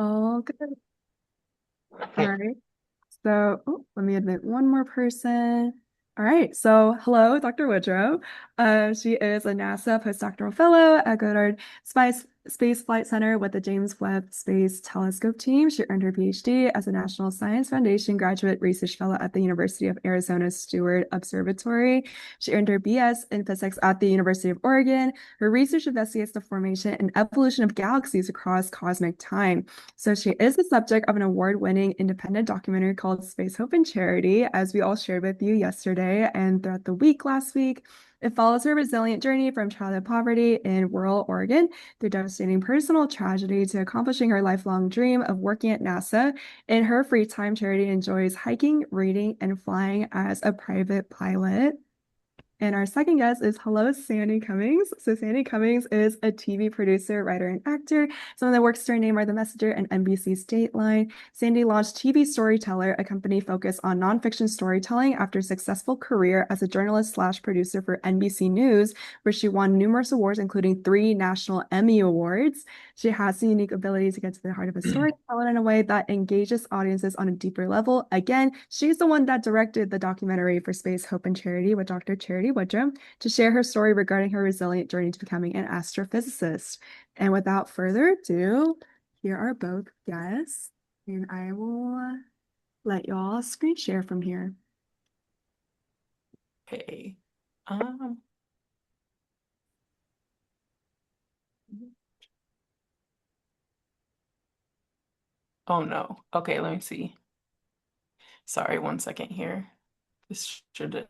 All good. All Okay. right. So, let me admit one more person. All right. So, hello, Dr. Woodrow. She is a NASA postdoctoral fellow at Goddard Space Flight Center with the James Webb Space Telescope team. She earned her PhD as a National Science Foundation graduate research fellow at the University of Arizona Steward Observatory. She earned her BS in physics at the University of Oregon. Her research investigates the formation and evolution of galaxies across cosmic time. So she is the subject of an award-winning independent documentary called Space Hope and Charity, as we all shared with you yesterday and throughout the week last week. It follows her resilient journey from childhood poverty in rural Oregon through devastating personal tragedy to accomplishing her lifelong dream of working at NASA. In her free time, Charity enjoys hiking, reading, and flying as a private pilot. And our second guest is hello, Sandy Cummings. So Sandy Cummings is a TV producer, writer, and actor. Some of the works to her name are The Messenger and NBC's Dateline. Sandy launched TV Storyteller, a company focused on nonfiction storytelling after a successful career as a journalist slash producer for NBC News, where she won numerous awards, including 3 National Emmy Awards. She has the unique ability to get to the heart of a story, tell it in a way that engages audiences on a deeper level. Again, she's the one that directed the documentary for Space Hope and Charity with Dr. Charity Woodrum to share her story regarding her resilient journey to becoming an astrophysicist. And without further ado, here are both guests, and I will let y'all screen share from here. Okay. Um, oh no. Okay, let me see. Sorry, 1 second here. This should.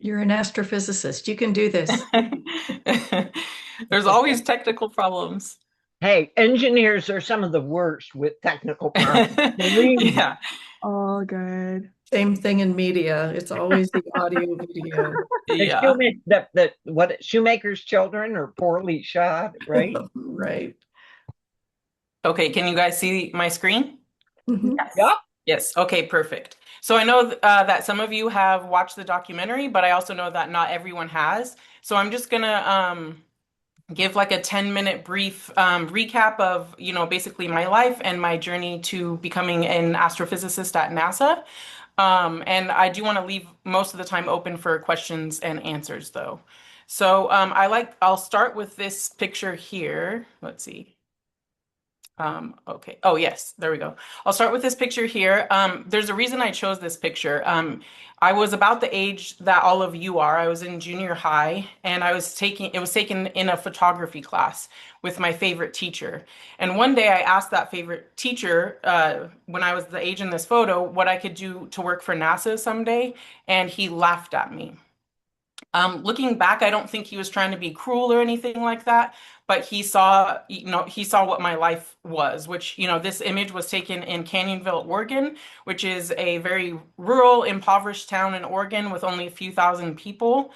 You're an astrophysicist. You can do this. There's always technical problems. Hey, engineers are some of the worst with technical problems. Believe me. Yeah, All good. Same thing in media. It's always the audio video. The yeah. shoemaker's children are poorly shod, right? Right. Okay, can you guys see my screen? Mhm. Yep. Yes. Okay, perfect. So I know that some of you have watched the documentary, but I also know that not everyone has. So I'm just gonna give like a 10-minute brief recap of, basically my life and my journey to becoming an astrophysicist at NASA. And I do want to leave most of the time open for questions and answers, though. So I'll start with this picture here. Let's see. Okay. Oh, yes, there we go. I'll start with this picture here. There's a reason I chose this picture. I was about the age that all of you are. I was in junior high and it was taken in a photography class with my favorite teacher. And one day I asked that favorite teacher, when I was the age in this photo, what I could do to work for NASA someday. And he laughed at me. Looking back, I don't think he was trying to be cruel or anything like that, but he saw what my life was, which, this image was taken in Canyonville, Oregon, which is a very rural, impoverished town in Oregon with only a few thousand people.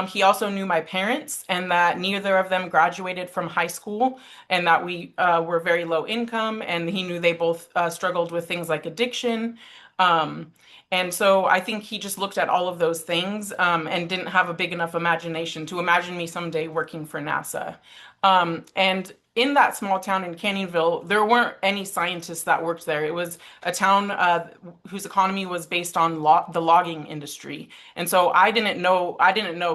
He also knew my parents and that neither of them graduated from high school and that we were very low income, and he knew they both struggled with things like addiction. Um, and so I think he just looked at all of those things and didn't have a big enough imagination to imagine me someday working for NASA. And in that small town in Canyonville, there weren't any scientists that worked there. It was a town whose economy was based on the logging industry. And so I didn't know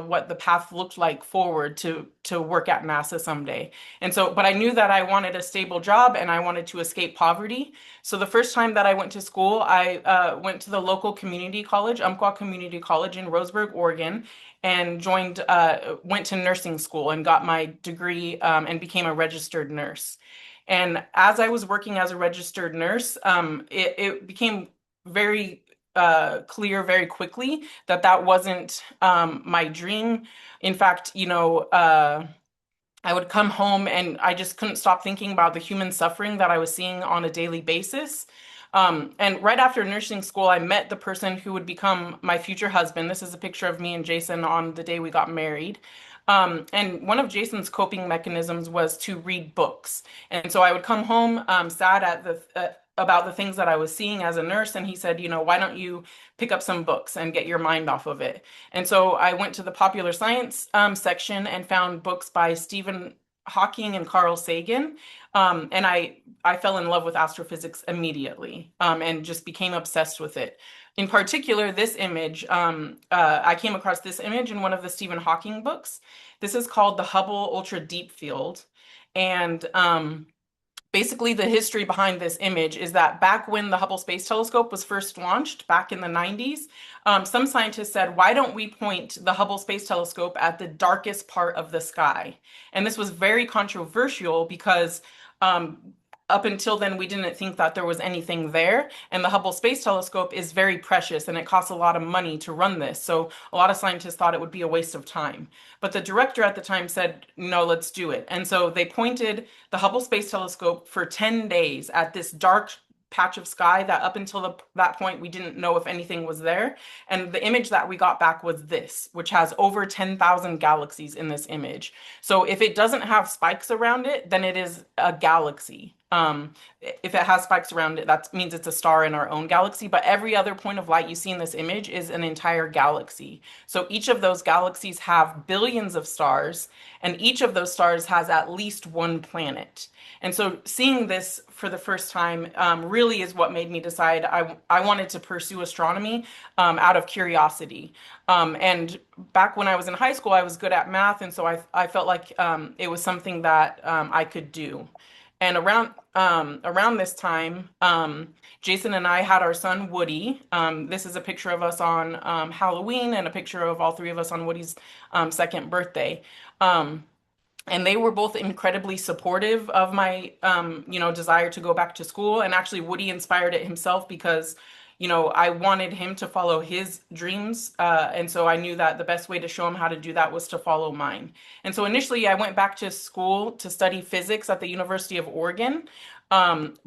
what the path looked like forward to work at NASA someday. And so, but I knew that I wanted a stable job and I wanted to escape poverty. So the first time that I went to school, I went to the local community college, Umpqua Community College in Roseburg, Oregon, and went to nursing school and got my degree and became a registered nurse. And as I was working as a registered nurse, it became very clear very quickly that that wasn't my dream. In fact, I would come home and I just couldn't stop thinking about the human suffering that I was seeing on a daily basis. And right after nursing school, I met the person who would become my future husband. This is a picture of me and Jason on the day we got married. And one of Jason's coping mechanisms was to read books. And so I would come home sad about the things that I was seeing as a nurse, and he said, why don't you pick up some books and get your mind off of it? And so I went to the popular science section and found books by Stephen Hawking and Carl Sagan. And I fell in love with astrophysics immediately, and just became obsessed with it. In particular, this image, I came across this image in one of the Stephen Hawking books. This is called the Hubble Ultra Deep Field. And basically, the history behind this image is that back when the Hubble Space Telescope was first launched back in the 90s, some scientists said, why don't we point the Hubble Space Telescope at the darkest part of the sky? And this was very controversial because up until then, we didn't think that there was anything there. And the Hubble Space Telescope is very precious and it costs a lot of money to run this. So a lot of scientists thought it would be a waste of time. But the director at the time said, no, let's do it. And so they pointed the Hubble Space Telescope for 10 days at this dark patch of sky that up until that point we didn't know if anything was there. And the image that we got back was this, which has over 10,000 galaxies in this image. So if it doesn't have spikes around it, then it is a galaxy. If it has spikes around it, that means it's a star in our own galaxy. But every other point of light you see in this image is an entire galaxy. So each of those galaxies have billions of stars, and each of those stars has at least one planet. And so seeing this for the first time really is what made me decide I wanted to pursue astronomy out of curiosity. And back when I was in high school, I was good at math, and so I felt like it was something that I could do. And around this time, Jason and I had our son Woody. This is a picture of us on Halloween and a picture of all three of us on Woody's second birthday. And they were both incredibly supportive of my, desire to go back to school. And actually, Woody inspired it himself because, I wanted him to follow his dreams. And so I knew that the best way to show him how to do that was to follow mine. And so initially, I went back to school to study physics at the University of Oregon. And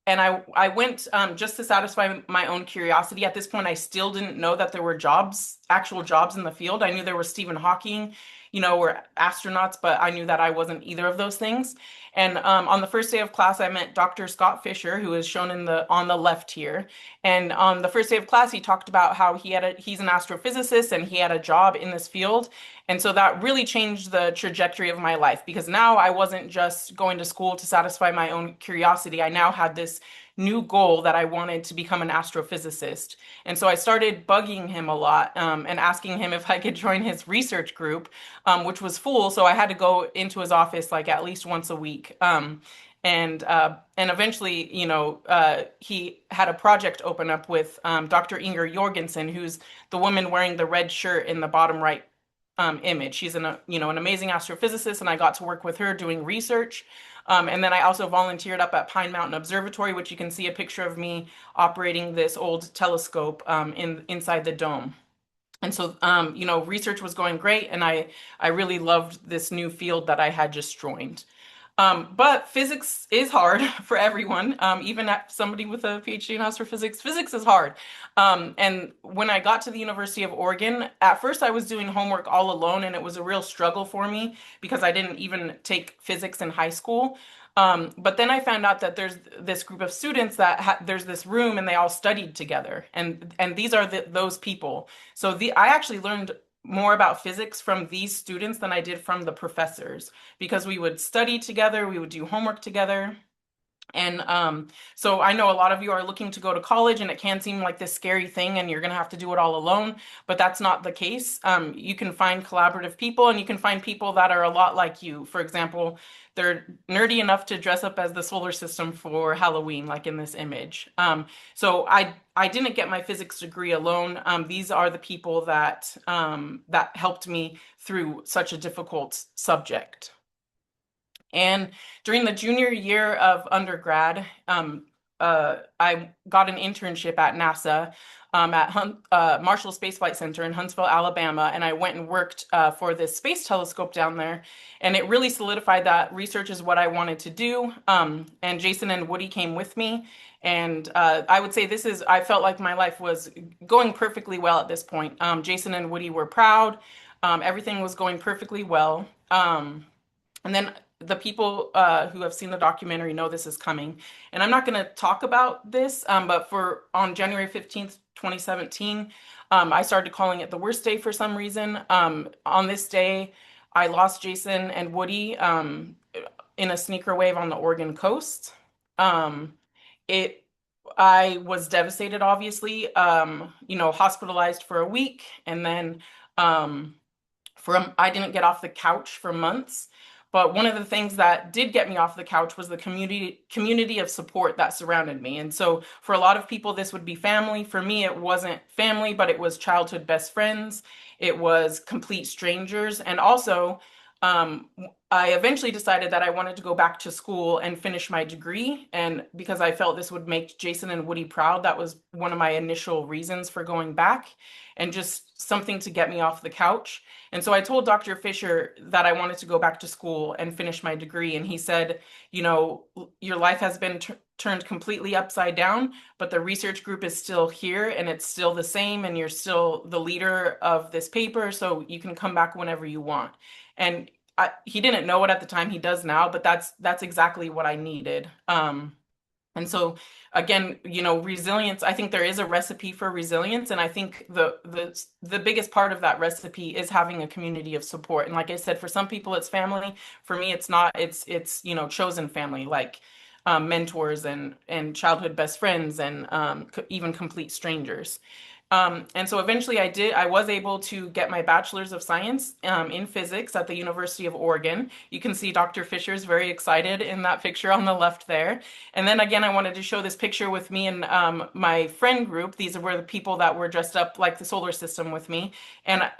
I went just to satisfy my own curiosity. At this point, I still didn't know that there were actual jobs in the field. I knew there was Stephen Hawking, or astronauts, but I knew that I wasn't either of those things. And on the first day of class, I met Dr. Scott Fisher, who is shown on the left here. And on the first day of class, he talked about how he's an astrophysicist and he had a job in this field. And so that really changed the trajectory of my life, because now I wasn't just going to school to satisfy my own curiosity. I now had this new goal that I wanted to become an astrophysicist. And so I started bugging him a lot and asking him if I could join his research group, which was full. So I had to go into his office like at least once a week. And eventually, he had a project open up with Dr. Inger Jorgensen, who's the woman wearing the red shirt in the bottom right image. She's an amazing astrophysicist, and I got to work with her doing research. And then I also volunteered up at Pine Mountain Observatory, which you can see a picture of me operating this old telescope inside the dome. And so, research was going great, and I really loved this new field that I had just joined. But physics is hard for everyone, even somebody with a PhD in astrophysics. Physics is hard. And when I got to the University of Oregon, at first I was doing homework all alone, and it was a real struggle for me because I didn't even take physics in high school. But then I found out that there's this group of students there's this room and they all studied together. And these are those people. So I actually learned more about physics from these students than I did from the professors, because we would study together, we would do homework together. And so I know a lot of you are looking to go to college, and it can seem like this scary thing and you're going to have to do it all alone, but that's not the case. You can find collaborative people, and you can find people that are a lot like you. For example, they're nerdy enough to dress up as the solar system for Halloween, like in this image. So I didn't get my physics degree alone. These are the people that helped me through such a difficult subject. And during the junior year of undergrad, I got an internship at NASA at Marshall Space Flight Center in Huntsville, Alabama, and I went and worked for this space telescope down there. And it really solidified that research is what I wanted to do. And Jason and Woody came with me. And I would say I felt like my life was going perfectly well at this point. Jason and Woody were proud. Everything was going perfectly well. And then the people who have seen the documentary know this is coming. And I'm not going to talk about this, but on January 15th, 2017, I started calling it the worst day for some reason. On this day, I lost Jason and Woody in a sneaker wave on the Oregon coast. Um, it I was devastated, obviously, hospitalized for a week, and then um, I didn't get off the couch for months. But one of the things that did get me off the couch was the community of support that surrounded me. And so for a lot of people, this would be family. For me, it wasn't family, but it was childhood best friends. It was complete strangers. And also, um, I eventually decided that I wanted to go back to school and finish my degree. And because I felt this would make Jason and Woody proud, that was one of my initial reasons for going back, and just something to get me off the couch. And so I told Dr. Fisher that I wanted to go back to school and finish my degree. And he said, your life has been turned completely upside down, but the research group is still here and it's still the same. And you're still the leader of this paper. So you can come back whenever you want. And he didn't know it at the time. He does now, but that's exactly what I needed. And so again, resilience, I think there is a recipe for resilience. And I think the biggest part of that recipe is having a community of support. And like I said, for some people it's family. For me, it's not, it's chosen family, like mentors and childhood best friends and even complete strangers. And so eventually I was able to get my bachelor's of science in physics at the University of Oregon. You can see Dr. Fisher is very excited in that picture on the left there. And then again, I wanted to show this picture with me and my friend group. These were the people that were dressed up like the solar system with me. And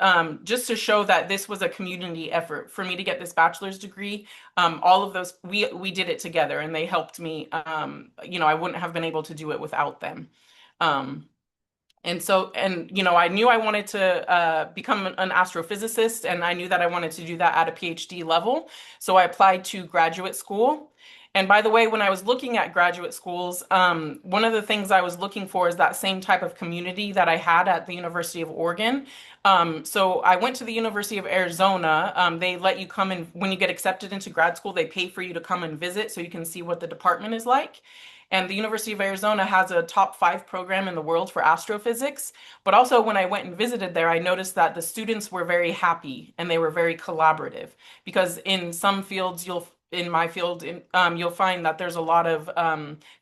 just to show that this was a community effort for me to get this bachelor's degree. All of those, we did it together and they helped me. I wouldn't have been able to do it without them. I knew I wanted to become an astrophysicist, and I knew that I wanted to do that at a PhD level. So I applied to graduate school. And by the way, when I was looking at graduate schools, one of the things I was looking for is that same type of community that I had at the University of Oregon. So I went to the University of Arizona. They let you come in when you get accepted into grad school, they pay for you to come and visit so you can see what the department is like. And the University of Arizona has a top 5 program in the world for astrophysics. But also, when I went and visited there, I noticed that the students were very happy and they were very collaborative. Because in some fields, in my field, you'll find that there's a lot of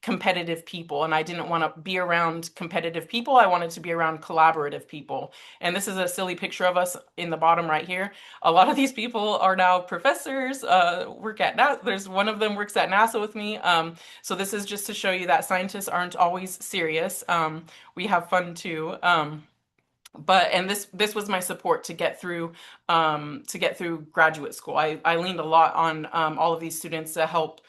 competitive people, and I didn't want to be around competitive people. I wanted to be around collaborative people. And this is a silly picture of us in the bottom right here. A lot of these people are now professors, work at NASA. There's one of them works at NASA with me. So this is just to show you that scientists aren't always serious. We have fun too. And this was my support to get through graduate school. I leaned a lot on all of these students to help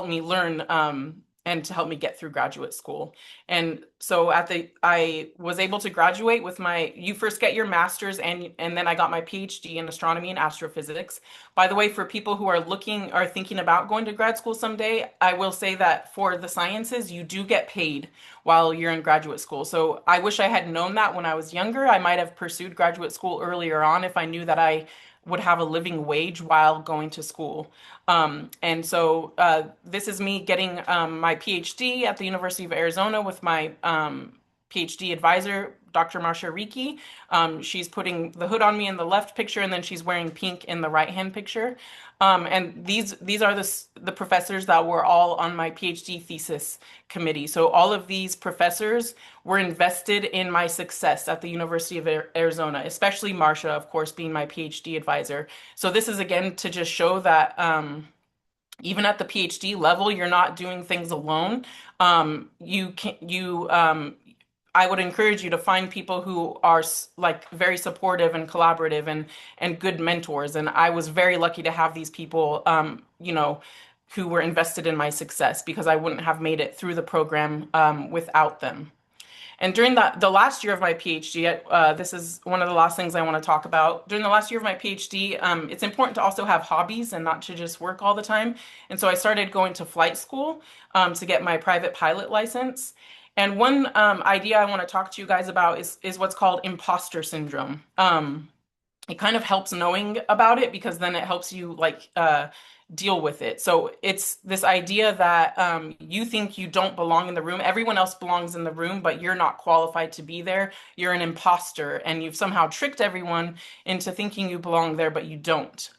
me learn and to help me get through graduate school. And so I was able to graduate with you first get your master's and then I got my PhD in astronomy and astrophysics. By the way, for people who are thinking about going to grad school someday, I will say that for the sciences, you do get paid while you're in graduate school. So I wish I had known that when I was younger. I might have pursued graduate school earlier on if I knew that I would have a living wage while going to school. This is me getting my PhD at the University of Arizona with my PhD advisor, Dr. Marcia Ricci. She's putting the hood on me in the left picture, and then she's wearing pink in the right-hand picture. And these are the professors that were all on my PhD thesis committee. So all of these professors were invested in my success at the University of Arizona, especially Marcia, of course, being my PhD advisor. So this is again to just show that even at the PhD level, you're not doing things alone. I would encourage you to find people who are like very supportive and collaborative and good mentors. And I was very lucky to have these people, who were invested in my success, because I wouldn't have made it through the program without them. And during the last year of my PhD, this is one of the last things I want to talk about. During the last year of my PhD, it's important to also have hobbies and not to just work all the time. And so I started going to flight school to get my private pilot license. And one idea I want to talk to you guys about is what's called imposter syndrome. it kind of helps knowing about it because then it helps you like deal with it. So it's this idea that you think you don't belong in the room. Everyone else belongs in the room, but you're not qualified to be there. You're an imposter, and you've somehow tricked everyone into thinking you belong there, but you don't.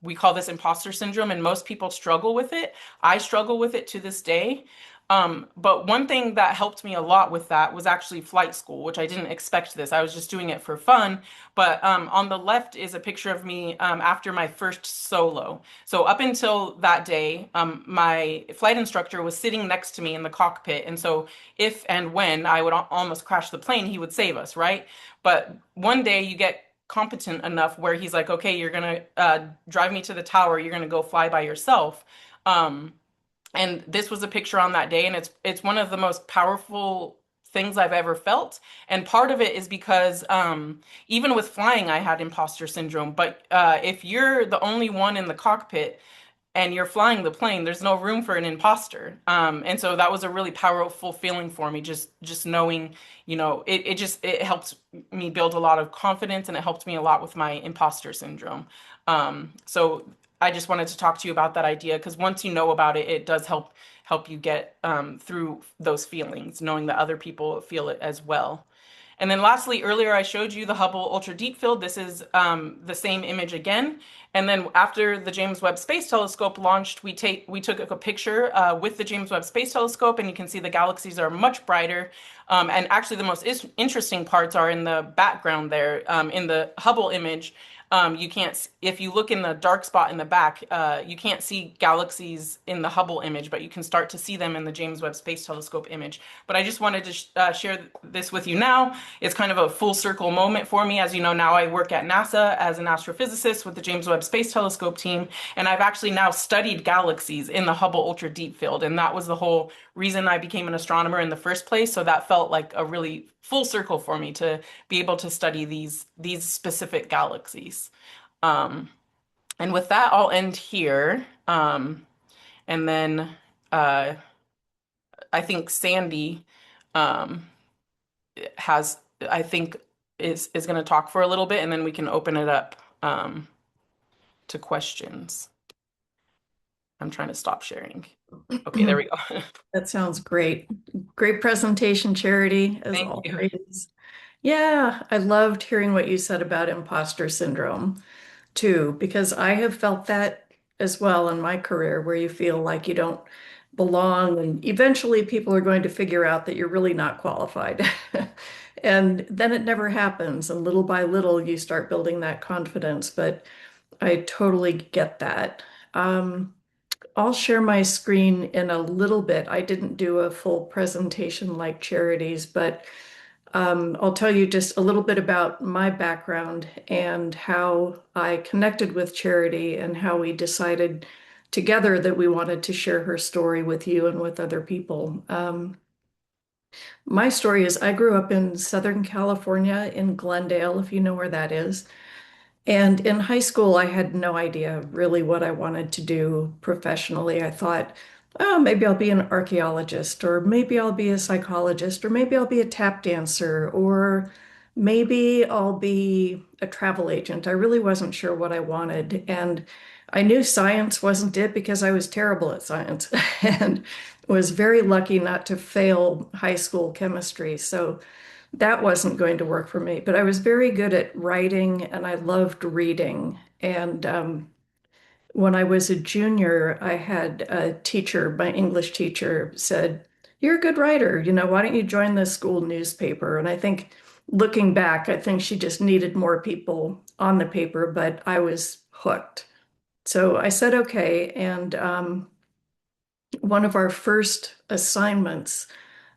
We call this imposter syndrome, and most people struggle with it. I struggle with it to this day. But one thing that helped me a lot with that was actually flight school, which I didn't expect this. I was just doing it for fun. But on the left is a picture of me after my first solo. So up until that day, my flight instructor was sitting next to me in the cockpit. And so if and when I would almost crash the plane, he would save us, right? But one day you get competent enough where he's like, okay, you're gonna drive me to the tower. You're gonna go fly by yourself. Um, and this was a picture on that day, and it's one of the most powerful things I've ever felt. And part of it is because even with flying, I had imposter syndrome. But if you're the only one in the cockpit and you're flying the plane, there's no room for an imposter. And so that was a really powerful feeling for me, just knowing, it helped me build a lot of confidence, and it helped me a lot with my imposter syndrome. So I just wanted to talk to you about that idea because once you know about it, it does help you get through those feelings, knowing that other people feel it as well. And then lastly, earlier I showed you the Hubble Ultra Deep Field. This is the same image again. And then after the James Webb Space Telescope launched, we took a picture with the James Webb Space Telescope, and you can see the galaxies are much brighter. And actually, the most interesting parts are in the background there. In the Hubble image, you can't, if you look in the dark spot in the back, you can't see galaxies in the Hubble image, but you can start to see them in the James Webb Space Telescope image. But I just wanted to share this with you now. It's kind of a full circle moment for me. As you know, now I work at NASA as an astrophysicist with the James Webb Space Telescope team, and I've actually now studied galaxies in the Hubble Ultra Deep Field, and that was the whole reason I became an astronomer in the first place. So that felt like a really full circle for me to be able to study these specific galaxies. Um, and with that, I'll end here. And then uh, I think Sandy um, has, I think, is going to talk for a little bit, and then we can open it up to questions. I'm trying to stop sharing. Okay, there we go. That sounds great. Great presentation, Charity, as Thank you. always. Yeah, I loved hearing what you said about imposter syndrome too, because I have felt that as well in my career, where you feel like you don't belong, and eventually people are going to figure out that you're really not qualified. And then it never happens, and little by little you start building that confidence. But I totally get that. I'll share my screen in a little bit. I didn't do a full presentation like Charity's, but I'll tell you just a little bit about my background and how I connected with Charity and how we decided together that we wanted to share her story with you and with other people. My story is I grew up in Southern California in Glendale, if you know where that is. And in high school, I had no idea really what I wanted to do professionally. I thought, oh, maybe I'll be an archaeologist, or maybe I'll be a psychologist, or maybe I'll be a tap dancer, or maybe I'll be a travel agent. I really wasn't sure what I wanted. And I knew science wasn't it because I was terrible at science and was very lucky not to fail high school chemistry. So that wasn't going to work for me, but I was very good at writing and I loved reading. And when I was a junior, I had a teacher, my English teacher said, "You're a good writer, why don't you join the school newspaper?" And I think looking back, I think she just needed more people on the paper, but I was hooked. So I said, okay. And one of our first assignments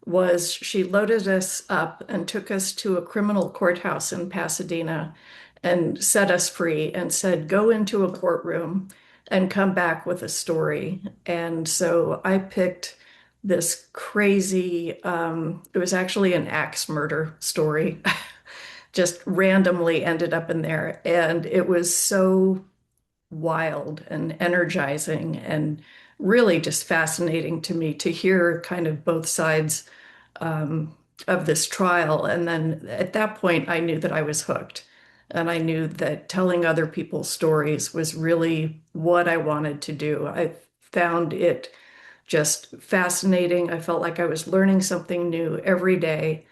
was she loaded us up and took us to a criminal courthouse in Pasadena and set us free and said, go into a courtroom and come back with a story. And so I picked this crazy, it was actually an axe murder story, just randomly ended up in there. And it was so wild and energizing and really just fascinating to me to hear kind of both sides of this trial. And then at that point, I knew that I was hooked. And I knew that telling other people's stories was really what I wanted to do. I found it just fascinating. I felt like I was learning something new every day.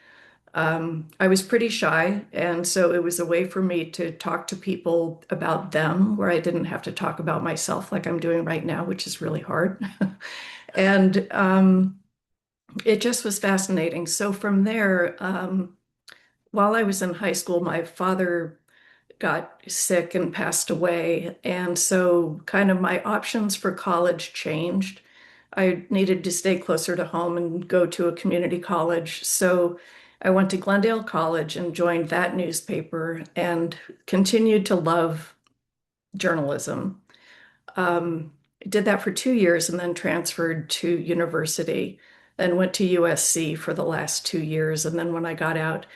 I was pretty shy, and so it was a way for me to talk to people about them where I didn't have to talk about myself like I'm doing right now, which is really hard. And it just was fascinating. So from there, while I was in high school, my father got sick and passed away. And so, kind of, my options for college changed. I needed to stay closer to home and go to a community college. So, I went to Glendale College and joined that newspaper and continued to love journalism. Um, did that for 2 years and then transferred to university and went to USC for the last 2 years. And then when I got out,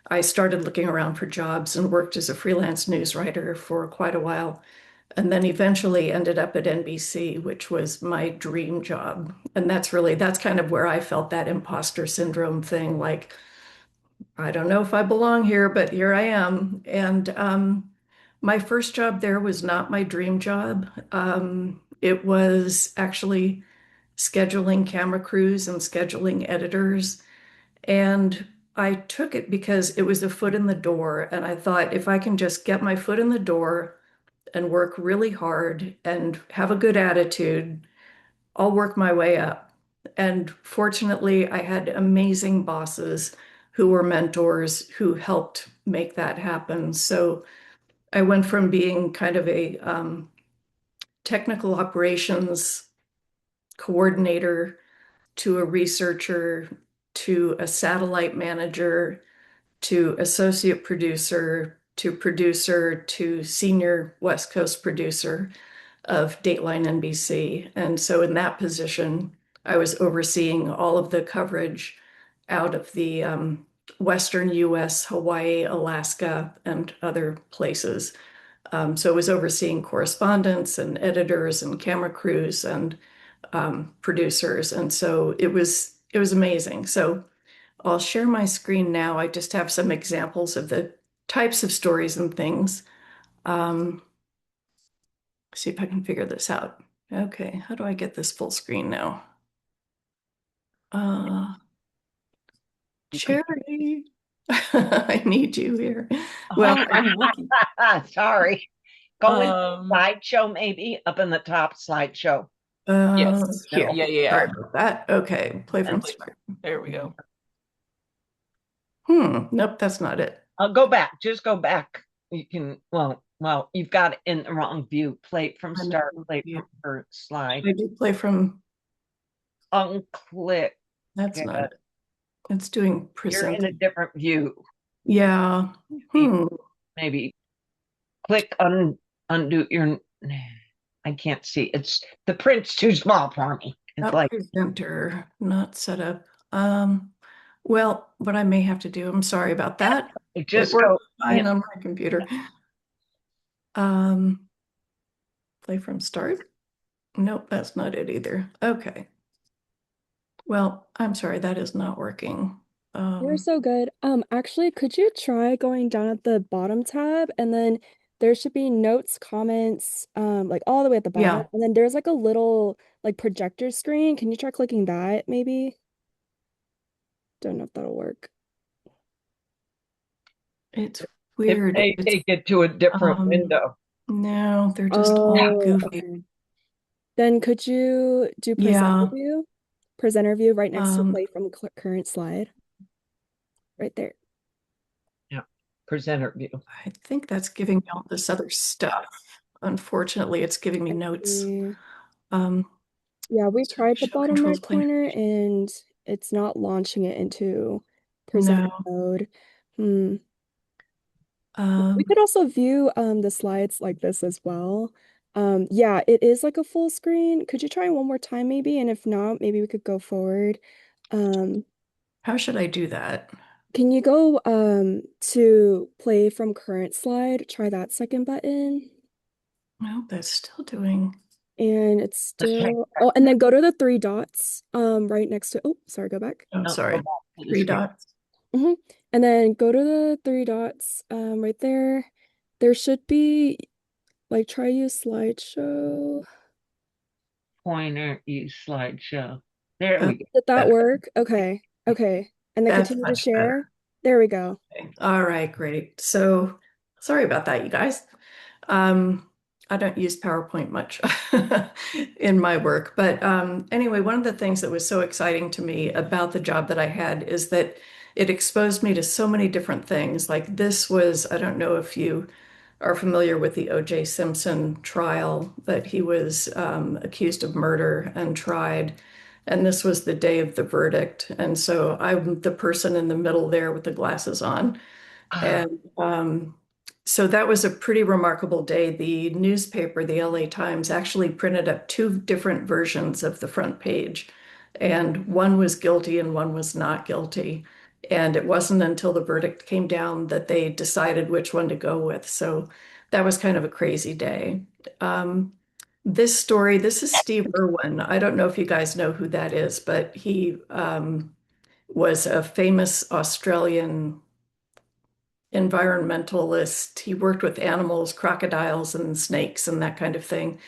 I started looking around for jobs and worked as a freelance news writer for quite a while. And then eventually ended up at NBC, which was my dream job. And that's kind of where I felt that imposter syndrome thing, like, I don't know if I belong here, but here I am. And my first job there was not my dream job. It was actually scheduling camera crews and scheduling editors. And I took it because it was a foot in the door. And I thought, if I can just get my foot in the door and work really hard and have a good attitude, I'll work my way up. And fortunately, I had amazing bosses who were mentors who helped make that happen. So I went from being kind of a technical operations coordinator to a researcher to a satellite manager to associate producer to senior West Coast producer of Dateline NBC. And so in that position, I was overseeing all of the coverage out of the Western US, Hawaii, Alaska, and other places. So it was overseeing correspondents and editors and camera crews and producers. And so it was amazing. So I'll share my screen now. I just have some examples of the types of stories and things. Um, see if I can figure this out. Okay, how do I get this full screen now? Cherry, I need you here. Well, I'm looking. Sorry. Go into Um, slideshow, maybe up in the top slideshow. yes. Here. Yeah. sorry about that. Okay, play from And screen. there we go. Nope, that's not it. I'll go back. Just go back. You can, well, you've got it in the wrong view. Play it from start, play it from first slide. I did play from, Unclick. that's not it. It's doing You're in present. a different view. Yeah. Maybe click undo your. I can't see. It's the print's too small for me. It's Not like presenter, not set up. Well, what I may have to do, I'm sorry about that. it just It works go. fine on my computer. Play from start. Nope, that's not it either. Okay. Well, I'm sorry, that is not working. You're so good. Actually, could you try going down at the bottom tab and then there should be notes, comments, like all the way at the bottom. Yeah. And then there's like a little like projector screen. Can you try clicking that maybe? Don't know if that'll work. It's It weird. may take it to a different window. No, they're just all Oh, goofy. okay. Then could you do presenter Yeah. view? Presenter view right next to play from current slide. Right there. Yeah. Presenter view. I think that's giving me all this other stuff. Unfortunately, it's giving me notes. Yeah, we So tried the show bottom right controls play. corner and it's not launching it into presenter mode. We could also view the slides like this as well. Yeah, it is like a full screen. Could you try one more time maybe? And if not, maybe we could go forward. How should I do that? Can you go to play from current slide? Try that second button. No, that's still doing. And it's still and then go to the three dots right next to sorry, go back. Oh, sorry. 3 dots. And then go to the three dots right there There should be like try use slideshow. Pointer, use slideshow. There Oh, we go. Did that that, work? Okay. Okay. And then that's continue to much better. share. There we go. Okay. All right, great. So sorry about that, you guys. Um, I don't use PowerPoint much in my work, but anyway, one of the things that was so exciting to me about the job that I had is that it exposed me to so many different things. Like this was, I don't know if you are familiar with the O.J. Simpson trial, but he was accused of murder and tried. And this was the day of the verdict. And so I'm the person in the middle there with the glasses on. Ah, And so that was a pretty remarkable day. The newspaper, the LA Times, actually printed up two different versions of the front page, and one was guilty and one was not guilty. And it wasn't until the verdict came down that they decided which one to go with. So that was kind of a crazy day. Um, this story, this is Steve Irwin. I don't know if you guys know who that is, but he was a famous Australian environmentalist. He worked with animals, crocodiles, and snakes, and that kind of thing.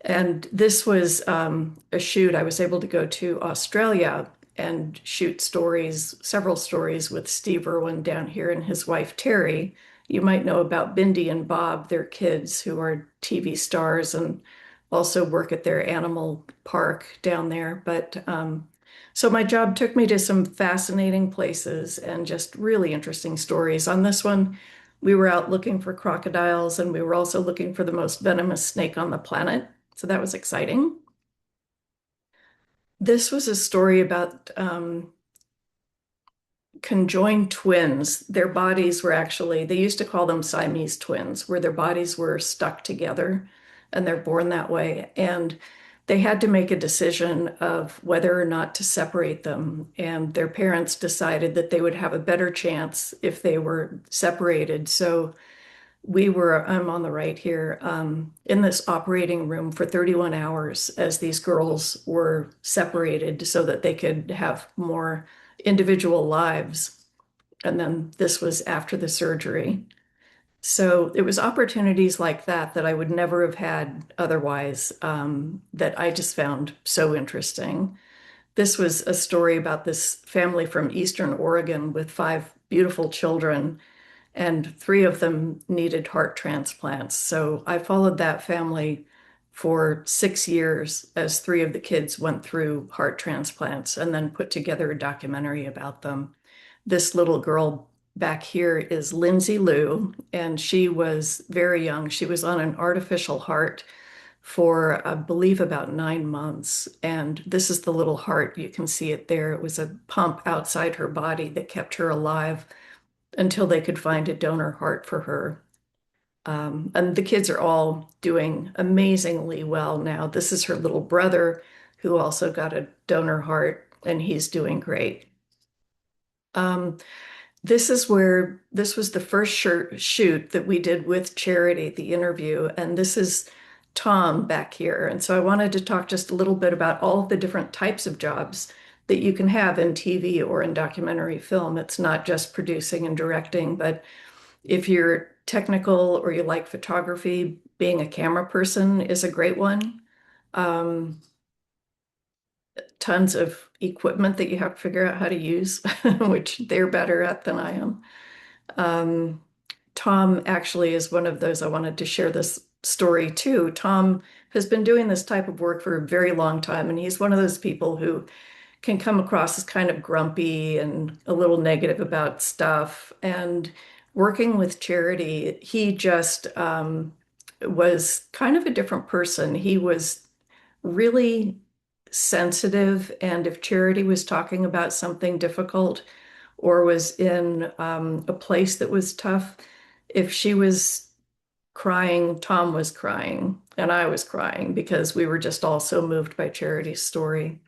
And this was a shoot. I was able to go to Australia and shoot stories, several stories with Steve Irwin down here and his wife, Terry. You might know about Bindi and Bob, their kids, who are TV stars and also work at their animal park down there. But so my job took me to some fascinating places and just really interesting stories. On this one, we were out looking for crocodiles and we were also looking for the most venomous snake on the planet. So that was exciting. This was a story about conjoined twins. Their bodies were actually, they used to call them Siamese twins, where their bodies were stuck together and they're born that way. And they had to make a decision of whether or not to separate them. And their parents decided that they would have a better chance if they were separated. So I'm on the right here, in this operating room for 31 hours as these girls were separated so that they could have more individual lives. And then this was after the surgery. So it was opportunities like that that I would never have had otherwise, that I just found so interesting. This was a story about this family from Eastern Oregon with five beautiful children, and three of them needed heart transplants. So I followed that family for 6 years as three of the kids went through heart transplants and then put together a documentary about them. This little girl back here is Lindsay Lou, and she was very young. She was on an artificial heart for, I believe, about 9 months. And this is the little heart. You can see it there. It was a pump outside her body that kept her alive until they could find a donor heart for her. And the kids are all doing amazingly well now. This is her little brother who also got a donor heart, and he's doing great. Um, this was the first shoot that we did with Charity, the interview, and this is Tom back here. And so I wanted to talk just a little bit about all of the different types of jobs that you can have in TV or in documentary film. It's not just producing and directing, but if you're technical or you like photography, being a camera person is a great one. Um, Tons of equipment that you have to figure out how to use, which they're better at than I am. Um, Tom actually is one of those. I wanted to share this story too. Tom has been doing this type of work for a very long time, and he's one of those people who can come across as kind of grumpy and a little negative about stuff. And working with Charity, he just was kind of a different person. He was really sensitive, and if Charity was talking about something difficult or was in a place that was tough, if she was crying, Tom was crying, and I was crying because we were just all so moved by Charity's story.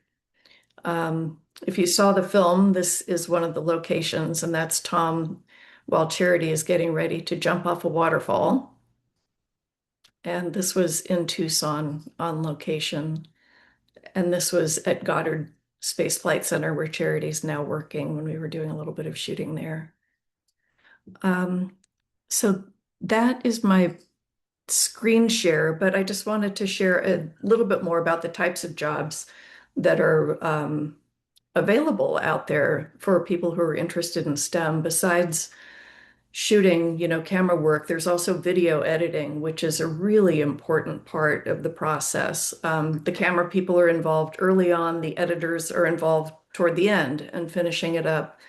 If you saw the film, this is one of the locations, and that's Tom while Charity is getting ready to jump off a waterfall. And this was in Tucson on location. And this was at Goddard Space Flight Center where Charity's now working when we were doing a little bit of shooting there. So That is my screen share, but I just wanted to share a little bit more about the types of jobs that are available out there for people who are interested in STEM. Besides shooting, camera work, there's also video editing, which is a really important part of the process. The camera people are involved early on, the editors are involved toward the end and finishing it up.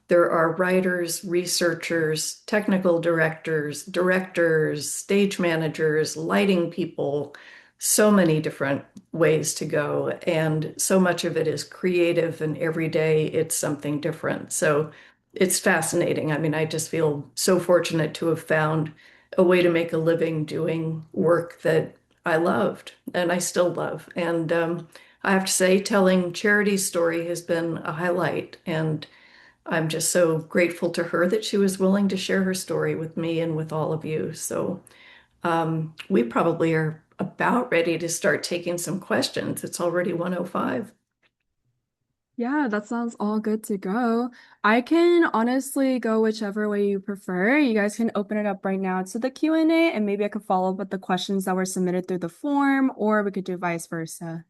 There are writers, researchers, technical directors, directors, stage managers, lighting people, so many different ways to go. And so much of it is creative, and every day it's something different. So it's fascinating. I mean, I just feel so fortunate to have found a way to make a living doing work that I loved and I still love. And I have to say, telling Charity's story has been a highlight. And I'm just so grateful to her that she was willing to share her story with me and with all of you. So we probably are about ready to start taking some questions. It's already 1:05. Yeah, that sounds all good to go. I can honestly go whichever way you prefer. You guys can open it up right now to the Q&A, and maybe I could follow up with the questions that were submitted through the form, or we could do vice versa.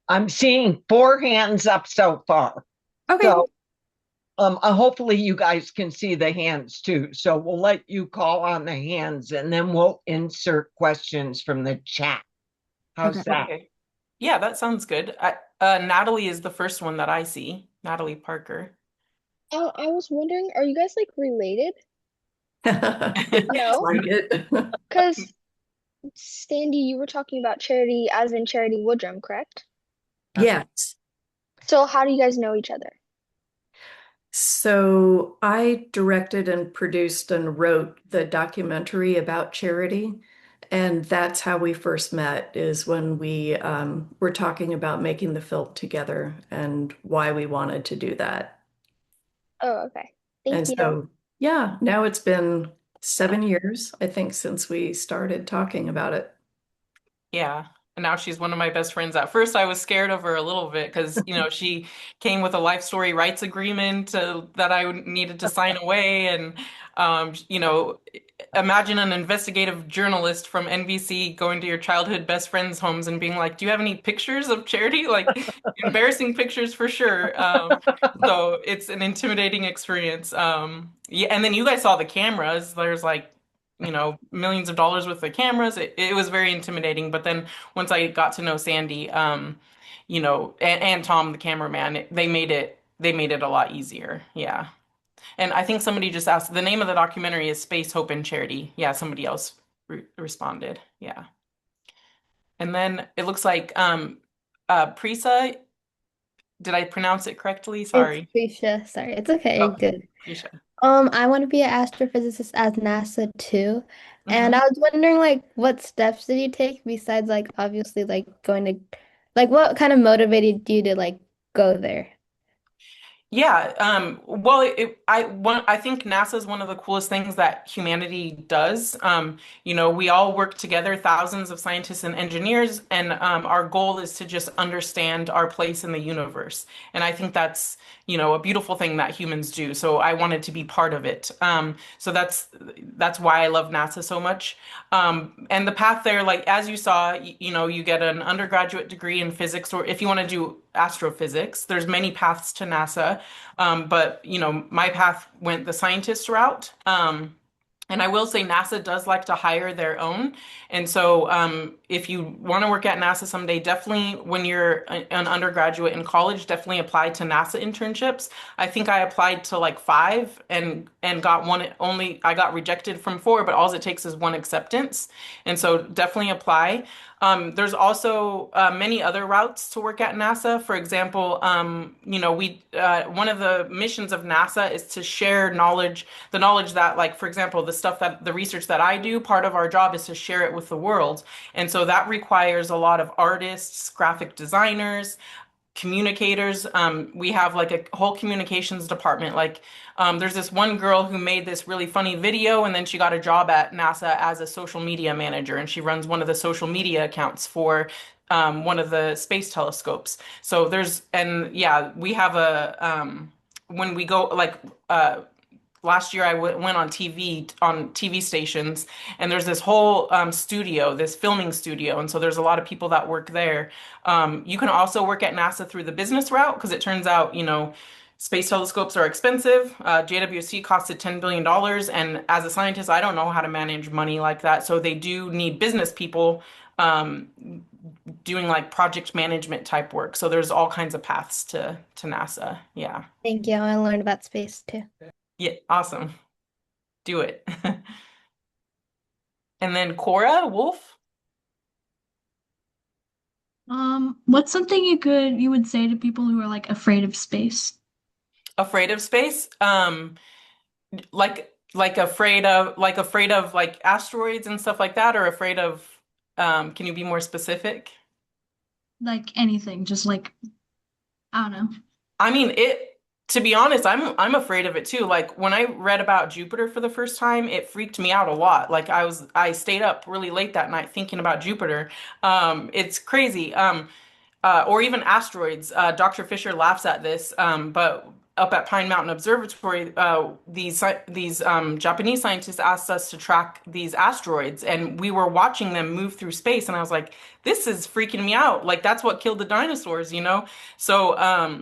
I'm seeing 4 hands up so far. Okay. So hopefully you guys can see the hands too. So we'll let you call on the hands and then we'll insert questions from the chat. Okay. How's that? Okay. Yeah, that sounds good. Natalie is the first one that I see. Natalie Parker. I was wondering, are you guys like related? It looks No? like it. Because Sandy, you were talking about Charity as in Charity Woodrum, correct? Yes. So how do you guys know each other? So I directed and produced and wrote the documentary about Charity. And that's how we first met, is when we were talking about making the film together and why we wanted to do that. Oh, okay. And Thank you. so, yeah, now it's been 7 years, I think, since we started talking about it. Yeah. And now she's one of my best friends. At first, I was scared of her a little bit because, she came with a life story rights agreement that I needed to sign away. And, imagine an investigative journalist from NBC going to your childhood best friends' homes and being like, "Do you have any pictures of Charity?" Like, embarrassing pictures for sure. So it's an intimidating experience. Yeah. And then you guys saw the cameras. There's like, millions of dollars worth of cameras. It was very intimidating. But then once I got to know Sandy, and Tom, the cameraman, they made it a lot easier. Yeah. And I think somebody just asked, the name of the documentary is Space, Hope, and Charity. Yeah, somebody else responded. Yeah. And then it looks like Prisa, did I pronounce it correctly? It's Sorry. Risha. Sorry, it's okay. You're Oh, good. Prisha. I want to be an astrophysicist at NASA too. And Mhm. I was wondering like what steps did you take besides like obviously like going to like what kind of motivated you to like go there? Yeah, well, I think NASA is one of the coolest things that humanity does. We all work together, thousands of scientists and engineers, and our goal is to just understand our place in the universe. And I think that's, a beautiful thing that humans do. So I wanted to be part of it. So that's why I love NASA so much. And the path there, like as you saw, you get an undergraduate degree in physics, or if you want to do astrophysics, there's many paths to NASA. But my path went the scientist route. And I will say NASA does like to hire their own. And so if you want to work at NASA someday, definitely when you're an undergraduate in college, definitely apply to NASA internships. I think I applied to like five and got one only. I got rejected from four, but all it takes is one acceptance. And so definitely apply. There's also many other routes to work at NASA. For example, we one of the missions of NASA is to share knowledge, the knowledge that, like, for example, the research that I do, part of our job is to share it with the world. And so that requires a lot of artists, graphic designers, communicators. We have like a whole communications department. Like, there's this one girl who made this really funny video, and then she got a job at NASA as a social media manager, and she runs one of the social media accounts for one of the space telescopes. And yeah, we have when we go like last year I went on TV stations, and there's this whole studio, this filming studio, and so there's a lot of people that work there. You can also work at NASA through the business route because it turns out, space telescopes are expensive. JWST costed $10 billion dollars, and as a scientist, I don't know how to manage money like that. So they do need business people um, doing like project management type work. So there's all kinds of paths to NASA. Yeah. Thank you. I learned about space too. Yeah, awesome. Do it. And then Cora Wolf, What's something you would say to people who are like afraid of space? afraid of space. Like afraid of like asteroids and stuff like that, or afraid of can you be more specific? Like anything, just like I don't know. I mean, to be honest, I'm afraid of it too. Like when I read about Jupiter for the first time, it freaked me out a lot. Like I stayed up really late that night thinking about Jupiter. It's crazy. Or even asteroids. Dr. Fisher laughs at this, but up at Pine Mountain Observatory, these Japanese scientists asked us to track these asteroids, and we were watching them move through space, and I was like, "This is freaking me out! Like that's what killed the dinosaurs, you know?" So, I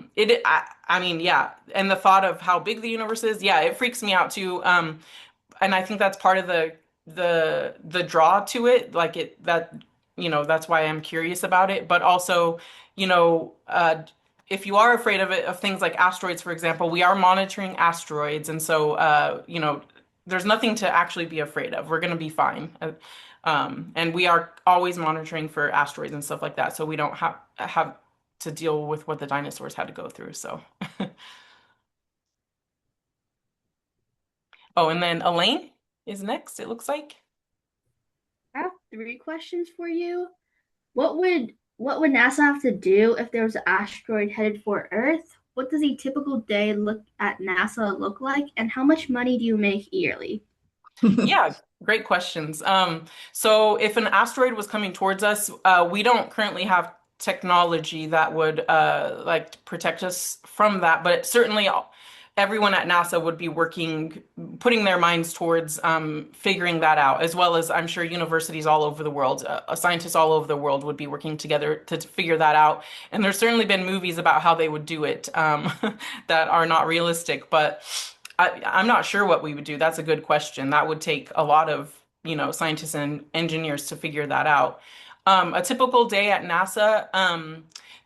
mean, yeah, and the thought of how big the universe is, yeah, it freaks me out too. And I think that's part of the draw to it, like that's why I'm curious about it. But also, you know, if you are afraid of it, of things like asteroids, for example, we are monitoring asteroids, and so there's nothing to actually be afraid of. We're going to be fine. And we are always monitoring for asteroids and stuff like that, so we don't have to deal with what the dinosaurs had to go through. So, oh, and then Elaine is next, it looks like. I have three questions for you. What would NASA have to do if there was an asteroid headed for Earth? What does a typical day look at NASA look like? And how much money do you make yearly? Yeah, great questions. So if an asteroid was coming towards us, we don't currently have technology that would like protect us from that, but certainly everyone at NASA would be working, putting their minds towards figuring that out, as well as I'm sure universities all over the world, scientists all over the world would be working together to figure that out. And there's certainly been movies about how they would do it that are not realistic, but I'm not sure what we would do. That's a good question. That would take a lot of, scientists and engineers to figure that out. A typical day at NASA,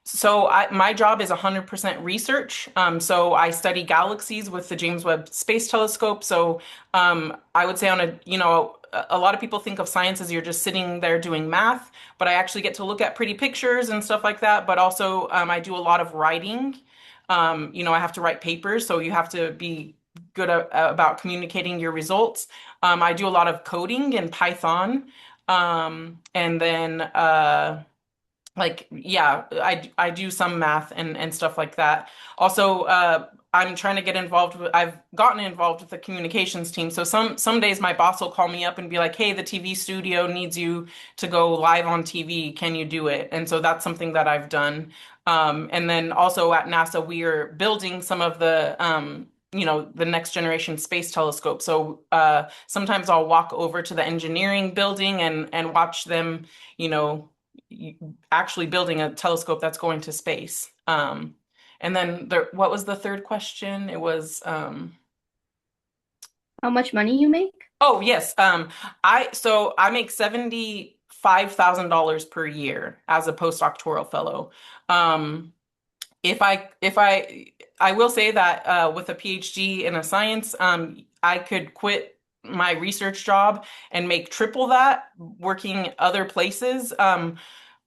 so my job is 100% research. So I study galaxies with the James Webb Space Telescope. So I would say a lot of people think of science as you're just sitting there doing math, but I actually get to look at pretty pictures and stuff like that. But also I do a lot of writing. I have to write papers, so you have to be good about communicating your results. I do a lot of coding in Python. And then yeah, I do some math and stuff like that. Also, I'm trying to get involved I've gotten involved with the communications team. So some days my boss will call me up and be like, "Hey, the TV studio needs you to go live on TV. Can you do it?" And so that's something that I've done. And then also at NASA, we are building some of the next generation space telescope. So sometimes I'll walk over to the engineering building and watch them, actually building a telescope that's going to space. And then what was the third question? It was How much money you make? oh yes. I make $75,000 per year as a postdoctoral fellow. If I will say that with a PhD in a science, I could quit my research job and make triple that working other places.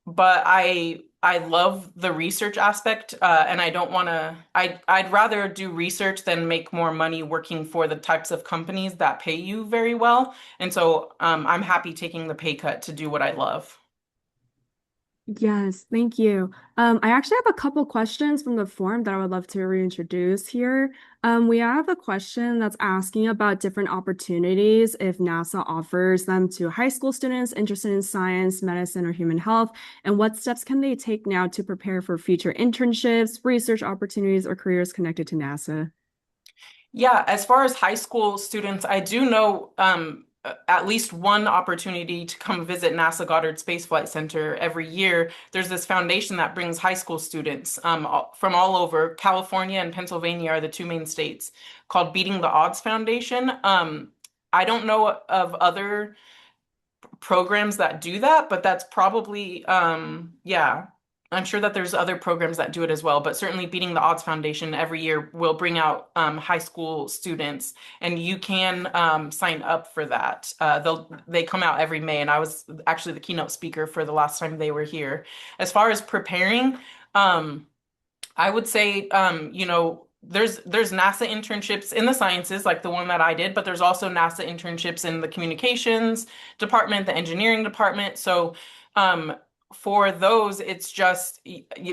But I love the research aspect, and I don't want to. I'd rather do research than make more money working for the types of companies that pay you very well. And so I'm happy taking the pay cut to do what I love. Yes, thank you. I actually have a couple questions from the forum that I would love to reintroduce here. We have a question that's asking about different opportunities if NASA offers them to high school students interested in science, medicine, or human health, and what steps can they take now to prepare for future internships, research opportunities, or careers connected to NASA? Yeah, as far as high school students, I do know at least one opportunity to come visit NASA Goddard Space Flight Center every year. There's this foundation that brings high school students from all over. California and Pennsylvania are the two main states, called Beating the Odds Foundation. I don't know of other programs that do that, but that's probably yeah. I'm sure that there's other programs that do it as well, but certainly Beating the Odds Foundation every year will bring out high school students, and you can sign up for that. They come out every May, and I was actually the keynote speaker for the last time they were here. As far as preparing, um, I would say, there's NASA internships in the sciences, like the one that I did, but there's also NASA internships in the communications department, the engineering department. So, for those, it's just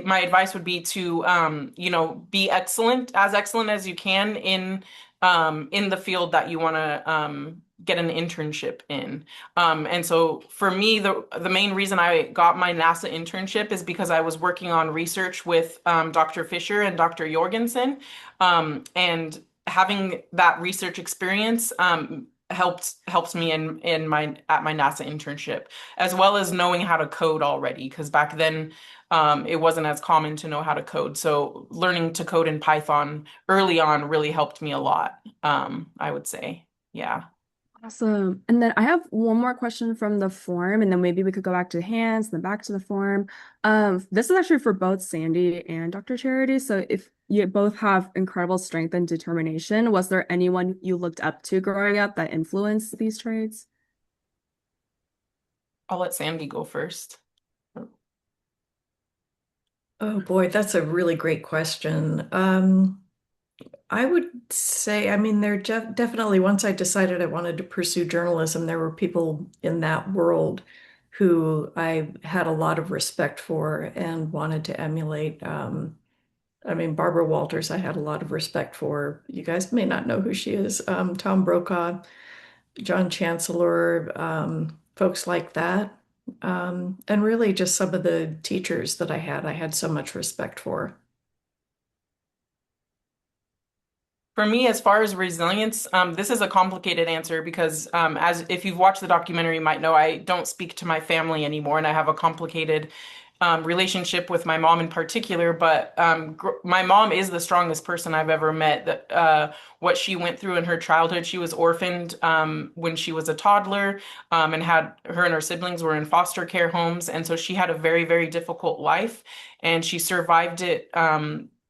my advice would be to, be as excellent as you can in the field that you want to get an internship in. And so for me, the main reason I got my NASA internship is because I was working on research with Dr. Fisher and Dr. Jorgensen, and having that research experience helps me in my at my NASA internship, as well as knowing how to code already, because back then it wasn't as common to know how to code. So learning to code in Python early on really helped me a lot, I would say. Yeah. Awesome. And then I have one more question from the form, and then maybe we could go back to hands, then back to the form. This is actually for both Sandy and Dr. Charity. So if you both have incredible strength and determination, was there anyone you looked up to growing up that influenced these traits? I'll let Sandy go first. Oh boy, that's a really great question. I would say, I mean, there definitely, once I decided I wanted to pursue journalism, there were people in that world who I had a lot of respect for and wanted to emulate. I mean, Barbara Walters, I had a lot of respect for. You guys may not know who she is. Tom Brokaw, John Chancellor, folks like that. And really just some of the teachers that I had so much respect for. For me, as far as resilience, this is a complicated answer because, as if you've watched the documentary, you might know I don't speak to my family anymore, and I have a complicated relationship with my mom in particular. But my mom is the strongest person I've ever met. That what she went through in her childhood, she was orphaned when she was a toddler, and had her and her siblings were in foster care homes, and so she had a very, very difficult life, and she survived it.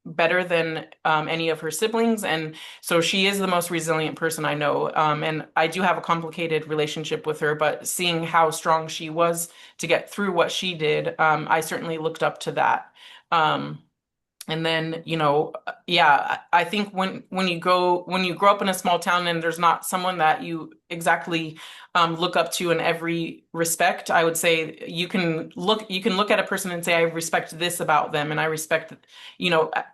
Better than any of her siblings. And so she is the most resilient person I know. And I do have a complicated relationship with her, but seeing how strong she was to get through what she did, I certainly looked up to that. Um, and then, yeah, I think when you grow up in a small town and there's not someone that you exactly look up to in every respect, I would say you can look at a person and say, I respect this about them, and I respect,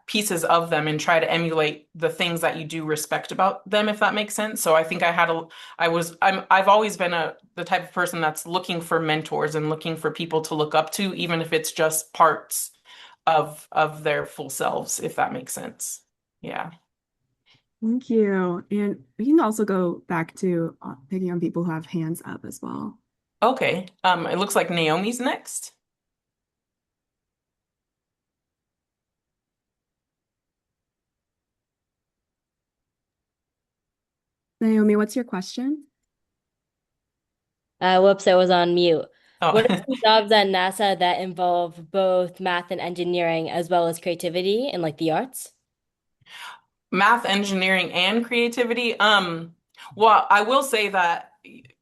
pieces of them, and try to emulate the things that you do respect about them, if that makes sense. So I think I've always been the type of person that's looking for mentors and looking for people to look up to, even if it's just parts of their full selves, if that makes sense. Yeah. Thank you. And we can also go back to picking on people who have hands up as well. Okay. It looks like Naomi's next. Naomi, what's your question? Whoops, I was on mute. Oh. What are some jobs at NASA that involve both math and engineering as well as creativity and like the arts? Math, engineering, and creativity. Well, I will say that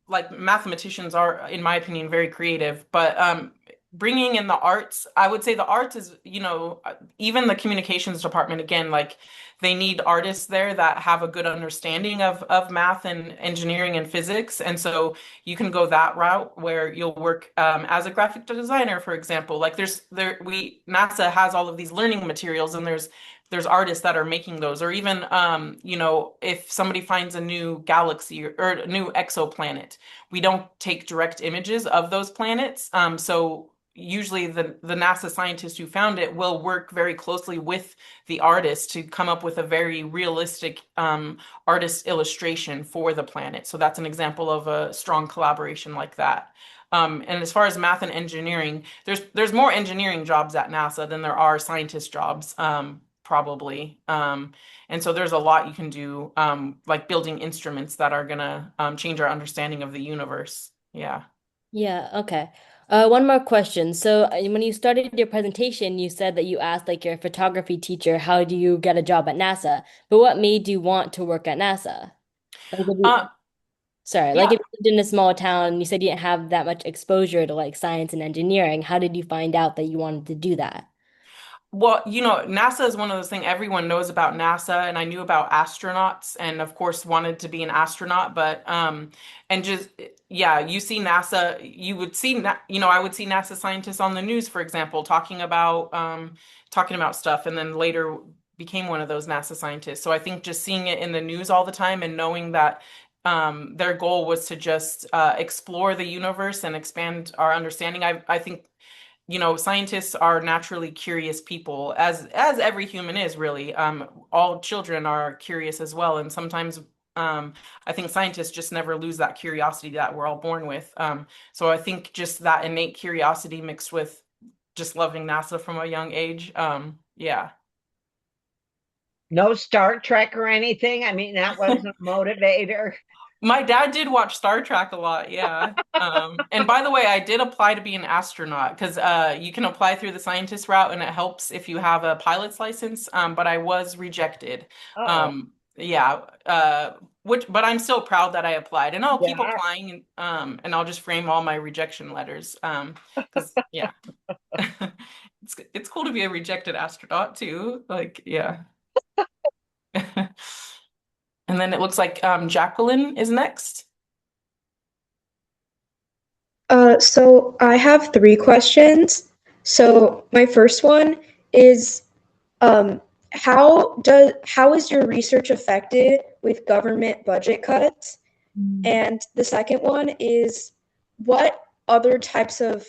like mathematicians are, in my opinion, very creative, but bringing in the arts, I would say the arts is, even the communications department, again, like they need artists there that have a good understanding of math and engineering and physics. And so you can go that route where you'll work as a graphic designer, for example. Like NASA has all of these learning materials, and there's artists that are making those, or even if somebody finds a new galaxy or a new exoplanet, we don't take direct images of those planets. So usually the NASA scientists who found it will work very closely with the artist to come up with a very realistic artist illustration for the planet. So that's an example of a strong collaboration like that. And as far as math and engineering, there's more engineering jobs at NASA than there are scientist jobs, probably. And so there's a lot you can do, like building instruments that are gonna change our understanding of the universe. Yeah. Yeah, okay. One more question. So when you started your presentation, you said that you asked like your photography teacher, how do you get a job at NASA? But what made you want to work at NASA? Like if you, Uh, sorry, like yeah. if you lived in a small town, you said you didn't have that much exposure to like science and engineering. How did you find out that you wanted to do that? Well, NASA is one of those things everyone knows about NASA, and I knew about astronauts, and of course wanted to be an astronaut. But and just yeah, you see NASA, you would see, I would see NASA scientists on the news, for example, talking about stuff, and then later became one of those NASA scientists. So I think just seeing it in the news all the time and knowing that their goal was to just explore the universe and expand our understanding. I think scientists are naturally curious people, as every human is really. All children are curious as well, and sometimes I think scientists just never lose that curiosity that we're all born with. So I think just that innate curiosity mixed with just loving NASA from a young age. Yeah. No Star Trek or anything? I mean, that wasn't a motivator. My dad did watch Star Trek a lot, yeah. And by the way, I did apply to be an astronaut because you can apply through the scientist route and it helps if you have a pilot's license. But I was rejected. Oh, Yeah. But I'm still proud that I applied, and I'll keep yeah. applying, and I'll just frame all my rejection letters. Because yeah, it's cool to be a rejected astronaut too. Like, yeah. And then it looks like Jacqueline is next. So I have three questions. So my first one is, um, how is your research affected with government budget cuts? And the second one is, what other types of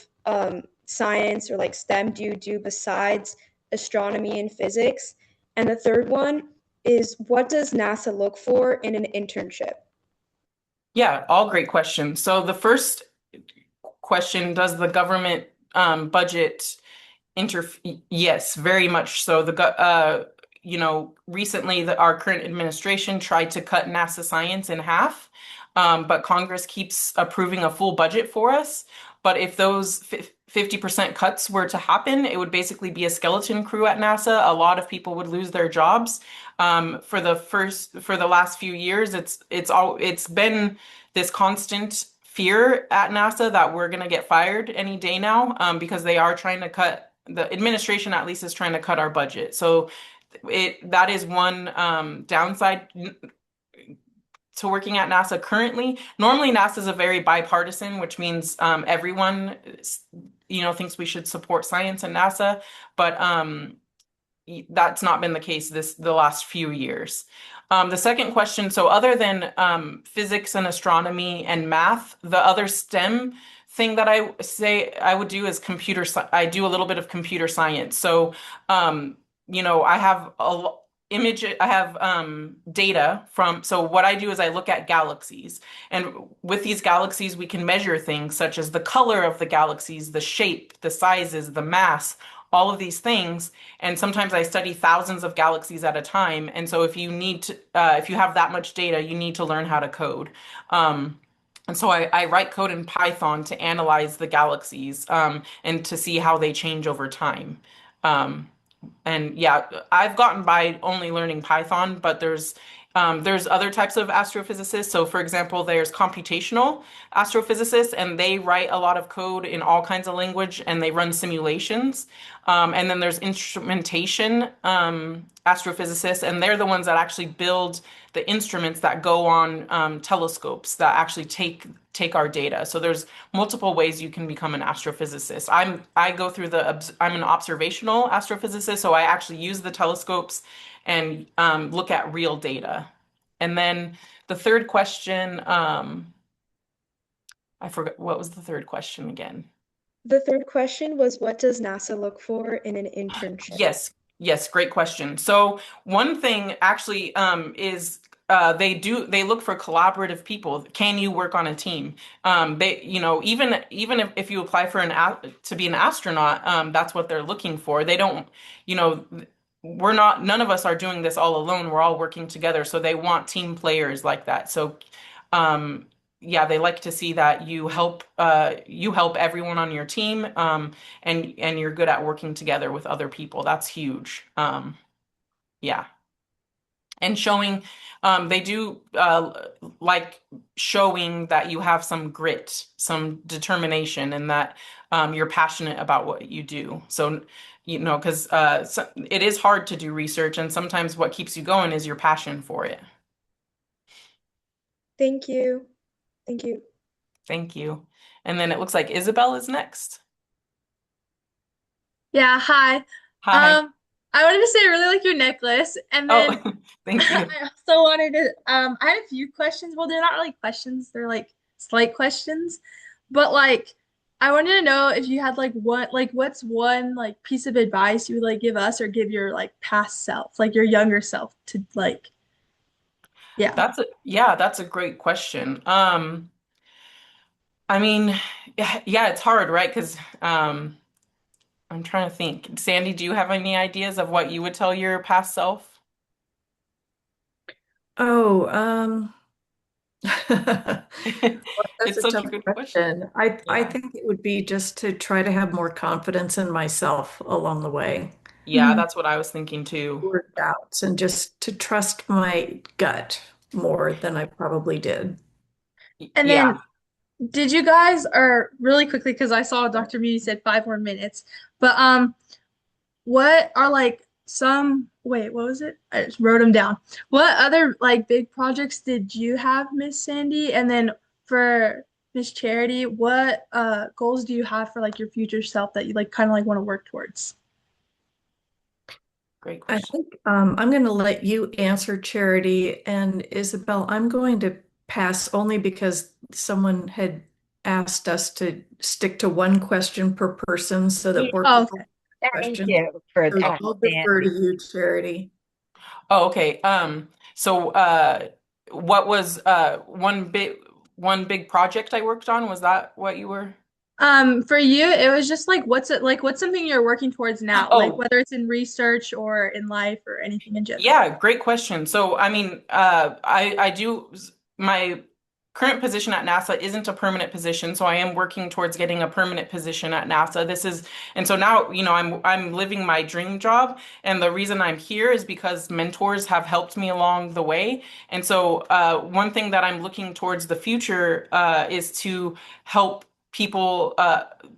science or like STEM do you do besides astronomy and physics? And the third one is, what does NASA look for in an internship? Yeah, all great questions. So the first question, does the government budget interfere? Yes, very much so. Recently our current administration tried to cut NASA science in half, but Congress keeps approving a full budget for us. But if those 50% cuts were to happen, it would basically be a skeleton crew at NASA. A lot of people would lose their jobs. For the last few years, it's been this constant fear at NASA that we're going to get fired any day now, because they are trying to cut, the administration at least is trying to cut our budget. So that is one downside to working at NASA currently. Normally, NASA is a very bipartisan, which means everyone, thinks we should support science and NASA, but that's not been the case the last few years. The second question, so other than physics and astronomy and math, the other STEM thing that I say I would do is I do a little bit of computer science. So, I have I have data so what I do is I look at galaxies. And with these galaxies, we can measure things such as the color of the galaxies, the shape, the sizes, the mass, all of these things. And sometimes I study thousands of galaxies at a time. And so if you have that much data, you need to learn how to code. And so I write code in Python to analyze the galaxies, and to see how they change over time. Um, and yeah, I've gotten by only learning Python, but there's other types of astrophysicists. So for example, there's computational astrophysicists, and they write a lot of code in all kinds of language, and they run simulations. And then there's instrumentation astrophysicists, and they're the ones that actually build the instruments that go on telescopes that actually take our data. So there's multiple ways you can become an astrophysicist. I'm an observational astrophysicist, so I actually use the telescopes and look at real data. And then the third question, I forgot, what was the third question again? the third question was, what does NASA look for in an internship? Yes, great question. So one thing actually is they look for collaborative people. Can you work on a team? They even if you apply for to be an astronaut, that's what they're looking for. They don't, you know, none of us are doing this all alone. We're all working together. So they want team players like that. So um, yeah, they like to see that you help everyone on your team, and you're good at working together with other people. That's huge. Yeah, and showing they do like showing that you have some grit, some determination, and that you're passionate about what you do. So, because it is hard to do research, and sometimes what keeps you going is your passion for it. Thank you. Thank you. Thank you. And then it looks like Isabel is next. Yeah, hi. Hi. I wanted to say I really like your necklace, and then Oh, thank you. I also wanted to I had a few questions. Well, they're not really questions, they're like slight questions. But like I wanted to know if you had what's one like piece of advice you would like give us or give your like past self, like your younger self to like yeah. That's a great question. I mean, yeah, it's hard, right? Because I'm trying to think. Sandy, do you have any ideas of what you would tell your past self? Oh, that's It's a such a tough good question. question. I Yeah. think it would be just to try to have more confidence in myself along the way, Yeah, Mhm. that's what I was thinking too. fewer doubts, and just to trust my gut more than I probably did. And Yeah. then did you guys or really quickly because I saw Dr. Meany said 5 more minutes, but what are like wait, what was it? I just wrote them down. What other like big projects did you have, Miss Sandy? And then for Miss Charity, what goals do you have for like your future self that you like kind of like want to work towards? Great I question. think I'm going to let you answer, Charity, and Isabel, I'm going to pass only because someone had asked us to stick to one question per person so that more Oh, people okay. have Thank questions. you for So that, I'll defer to Sandy. you, Charity. Oh, okay. So what was one big project I worked on? Was that what you were? For you, it was just like what's something you're working towards now, like Oh, whether it's in research or in life or anything in general. yeah, great question. So, I mean, I do my current position at NASA isn't a permanent position, so I am working towards getting a permanent position at NASA. And so now, I'm living my dream job, and the reason I'm here is because mentors have helped me along the way. And so, one thing that I'm looking towards the future is to help people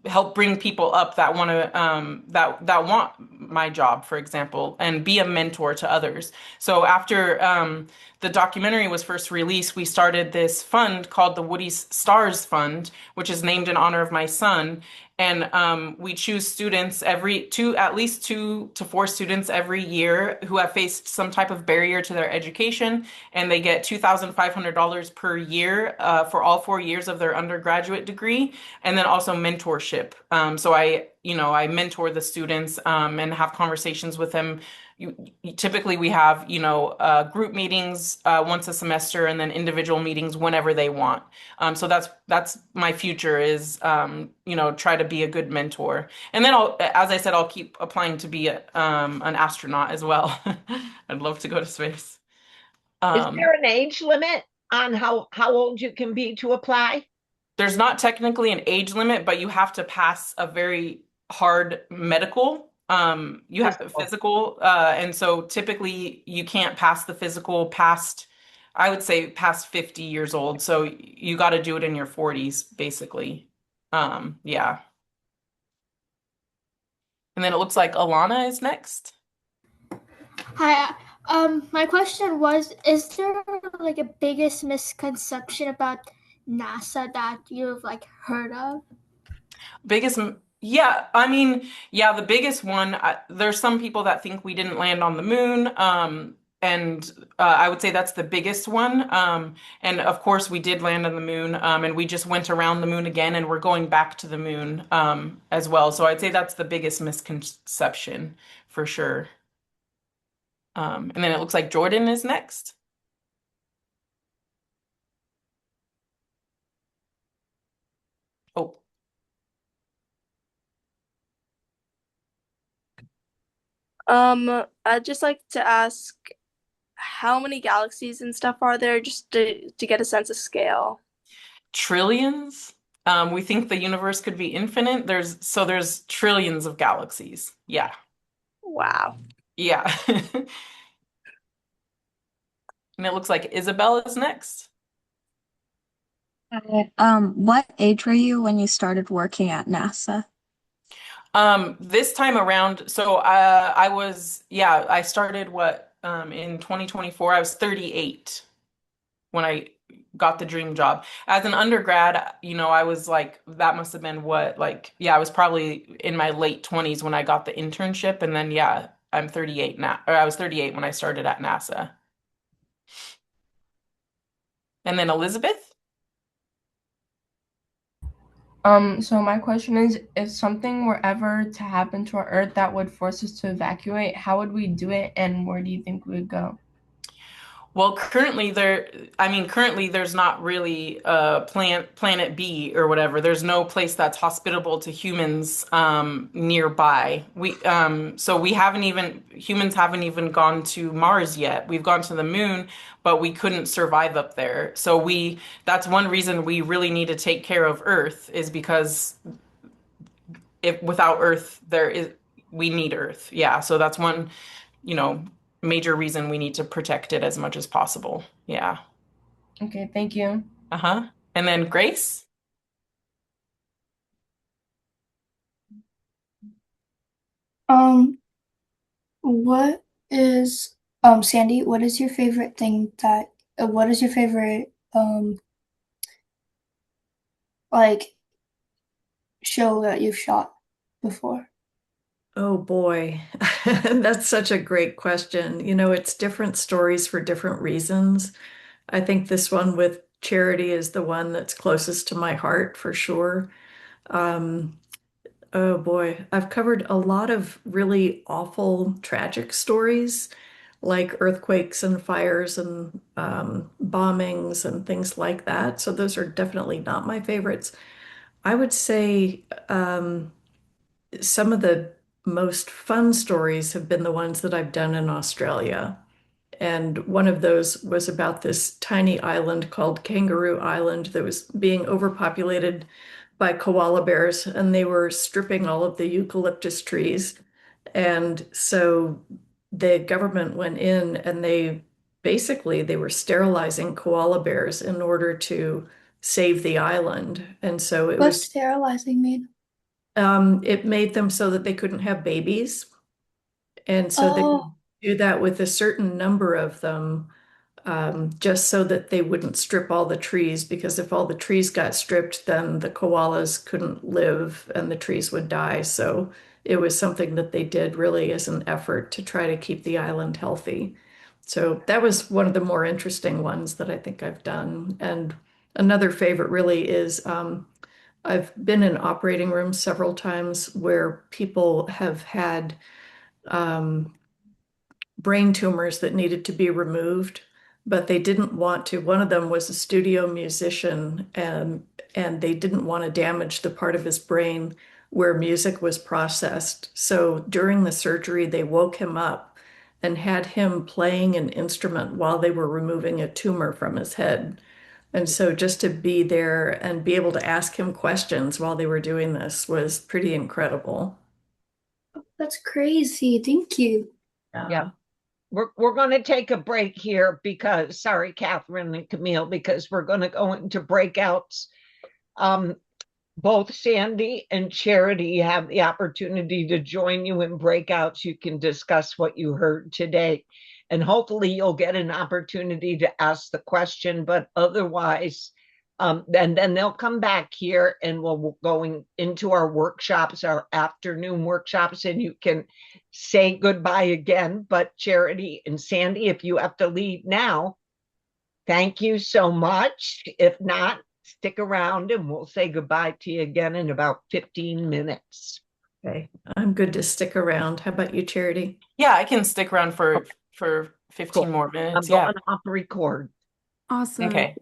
help bring people up that want to that want my job, for example, and be a mentor to others. So after the documentary was first released, we started this fund called the Woody Stars Fund, which is named in honor of my son. And we choose students at least 2 to 4 students every year who have faced some type of barrier to their education, and they get $2,500 per year for all 4 years of their undergraduate degree, and then also mentorship. So I mentor the students and have conversations with them. Typically, we have, group meetings once a semester, and then individual meetings whenever they want. So that's my future is, try to be a good mentor. And then as I said, I'll keep applying to be an astronaut as well. I'd love to go to space. Is Um, there an age limit on how old you can be to apply? there's not technically an age limit, but you have to pass a very hard medical. You have Physical. physical, and so typically you can't pass the physical past, I would say, past 50 years old. So you got to do it in your 40s, basically. Yeah. And then it looks like Alana is next. Hi. My question was, is there like a biggest misconception about NASA that you've like heard of? Biggest, yeah, I mean, yeah, the biggest one, there's some people that think we didn't land on the moon. I would say that's the biggest one. And of course, we did land on the moon, and we just went around the moon again, and we're going back to the moon as well. So I'd say that's the biggest misconception for sure. And then it looks like Jordan is next. Oh, I'd just like to ask how many galaxies and stuff are there just to get a sense of scale? trillions. We think the universe could be infinite. There's trillions of galaxies. Yeah. Wow. Yeah. And it looks like Isabel is next. Hi. What age were you when you started working at NASA? This time around, so I started in 2024. I was 38 when I got the dream job. As an undergrad, I was like, that must have been I was probably in my late 20s when I got the internship, and then I'm 38 now, or I was 38 when I started at NASA. And then Elizabeth? So my question is, if something were ever to happen to our Earth that would force us to evacuate, how would we do it, and where do you think we would go? Well, currently there's not really a planet B or whatever. There's no place that's hospitable to humans nearby. Humans haven't even gone to Mars yet. We've gone to the moon, but we couldn't survive up there. That's one reason we really need to take care of Earth, is because if without Earth we need Earth. Yeah, so that's one, you know, major reason we need to protect it as much as possible. Yeah. Okay, thank you. Uh-huh. And then Grace? Um, what is Sandy, what is your favorite thing that what is your favorite like show that you've shot before? Oh boy, that's such a great question. It's different stories for different reasons. I think this one with Charity is the one that's closest to my heart for sure. Um, oh boy, I've covered a lot of really awful, tragic stories like earthquakes and fires and bombings and things like that. So those are definitely not my favorites. I would say some of the most fun stories have been the ones that I've done in Australia. And one of those was about this tiny island called Kangaroo Island that was being overpopulated by koala bears, and they were stripping all of the eucalyptus trees. And so the government went in and they were sterilizing koala bears in order to save the island. And so What's sterilizing mean? It made them so that they couldn't have babies. And so they would Oh, do that with a certain number of them, just so that they wouldn't strip all the trees, because if all the trees got stripped, then the koalas couldn't live and the trees would die. So it was something that they did really as an effort to try to keep the island healthy. So that was one of the more interesting ones that I think I've done. And another favorite really is I've been in operating rooms several times where people have had um, brain tumors that needed to be removed, but they didn't want to. One of them was a studio musician, and they didn't want to damage the part of his brain where music was processed. So during the surgery, they woke him up and had him playing an instrument while they were removing a tumor from his head. And so just to be there and be able to ask him questions while they were doing this was pretty incredible. that's crazy. Thank you. Yeah. We're going to take a break here because, sorry, Catherine and Camille, because we're going to go into breakouts. Both Sandy and Charity have the opportunity to join you in breakouts. You can discuss what you heard today, and hopefully you'll get an opportunity to ask the question, but otherwise, And then they'll come back here and we'll going into our workshops, our afternoon workshops, and you can say goodbye again. But Charity and Sandy, if you have to leave now, thank you so much. If not, stick around and we'll say goodbye to you again in about 15 minutes. Okay, I'm good to stick around. How about you, Charity? Yeah, I can stick around for 15 more minutes. I'm going off record. Awesome. Okay.